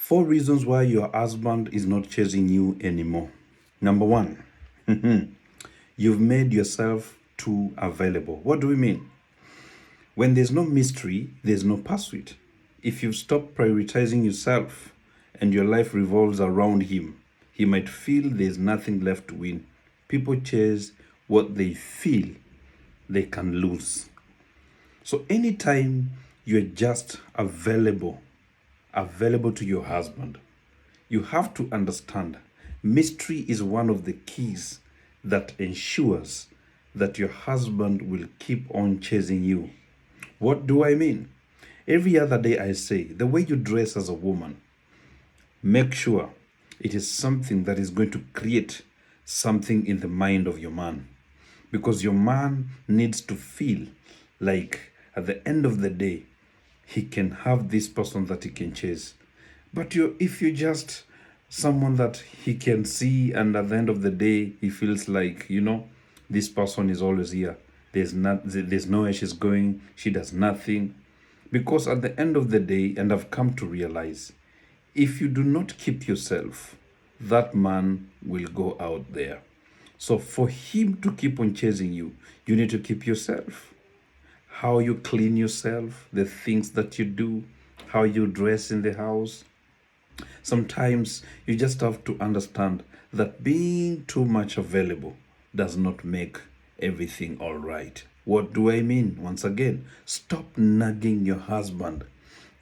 4 reasons why your husband is not chasing you anymore. Number 1, you've made yourself too available. What do we mean? When there's no mystery, there's no pursuit. If you stop prioritizing yourself and your life revolves around him, he might feel there's nothing left to win. People chase what they feel they can lose. So anytime you're just available to your husband, you have to understand mystery is one of the keys that ensures that your husband will keep on chasing you. What do I mean? Every other day I say, the way you dress as a woman, make sure it is something that is going to create something in the mind of your man. Because your man needs to feel like at the end of the day, he can have this person that he can chase. But if you're just someone that he can see, and at the end of the day, he feels like, this person is always here. There's nowhere she's going. She does nothing. Because at the end of the day, and I've come to realize, if you do not keep yourself, that man will go out there. So for him to keep on chasing you, you need to keep yourself. How you clean yourself, the things that you do, how you dress in the house. Sometimes you just have to understand that being too much available does not make everything all right. What do I mean? Once again, stop nagging your husband.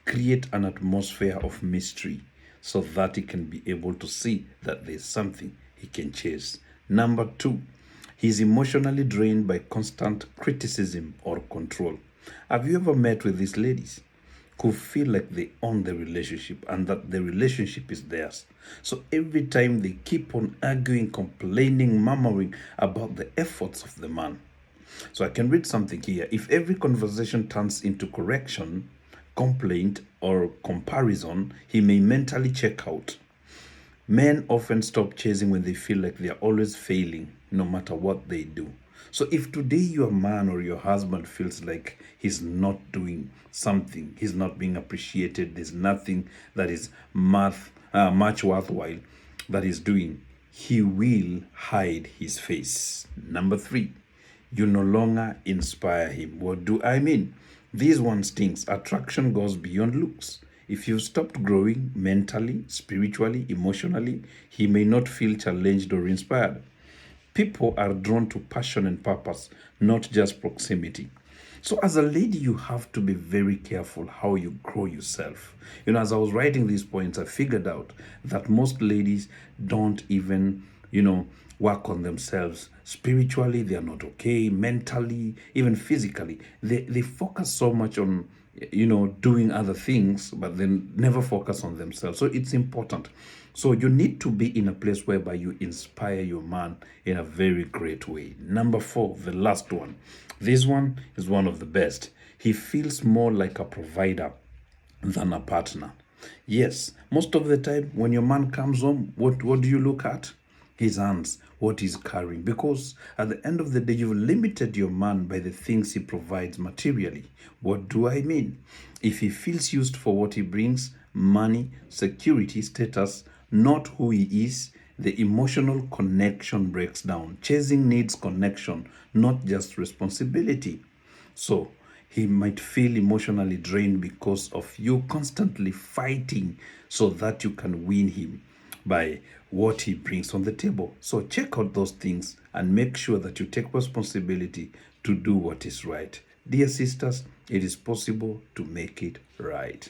Create an atmosphere of mystery so that he can be able to see that there's something he can chase. Number 2, he's emotionally drained by constant criticism or control. Have you ever met with these ladies who feel like they own the relationship and that the relationship is theirs? So every time they keep on arguing, complaining, murmuring about the efforts of the man. So I can read something here. If every conversation turns into correction, complaint, or comparison, he may mentally check out. Men often stop chasing when they feel like they are always failing, no matter what they do. So if today your man or your husband feels like he's not doing something, he's not being appreciated, there's nothing that is much worthwhile that he's doing, he will hide his face. Number 3, you no longer inspire him. What do I mean? This one stings. Attraction goes beyond looks. If you've stopped growing mentally, spiritually, emotionally, he may not feel challenged or inspired. People are drawn to passion and purpose, not just proximity. So as a lady, you have to be very careful how you grow yourself. As I was writing these points, I figured out that most ladies don't even, work on themselves. Spiritually, they are not okay. Mentally, even physically, they focus so much on doing other things, but then never focus on themselves. So it's important. So you need to be in a place whereby you inspire your man in a very great way. Number 4, the last one. This one is one of the best. He feels more like a provider than a partner. Yes, most of the time when your man comes home, what do you look at? His hands, what he's carrying. Because at the end of the day, you've limited your man by the things he provides materially. What do I mean? If he feels used for what he brings, money, security, status, not who he is, the emotional connection breaks down. Chasing needs connection, not just responsibility. So he might feel emotionally drained because of you constantly fighting so that you can win him by what he brings on the table. So check out those things and make sure that you take responsibility to do what is right. Dear sisters, it is possible to make it right.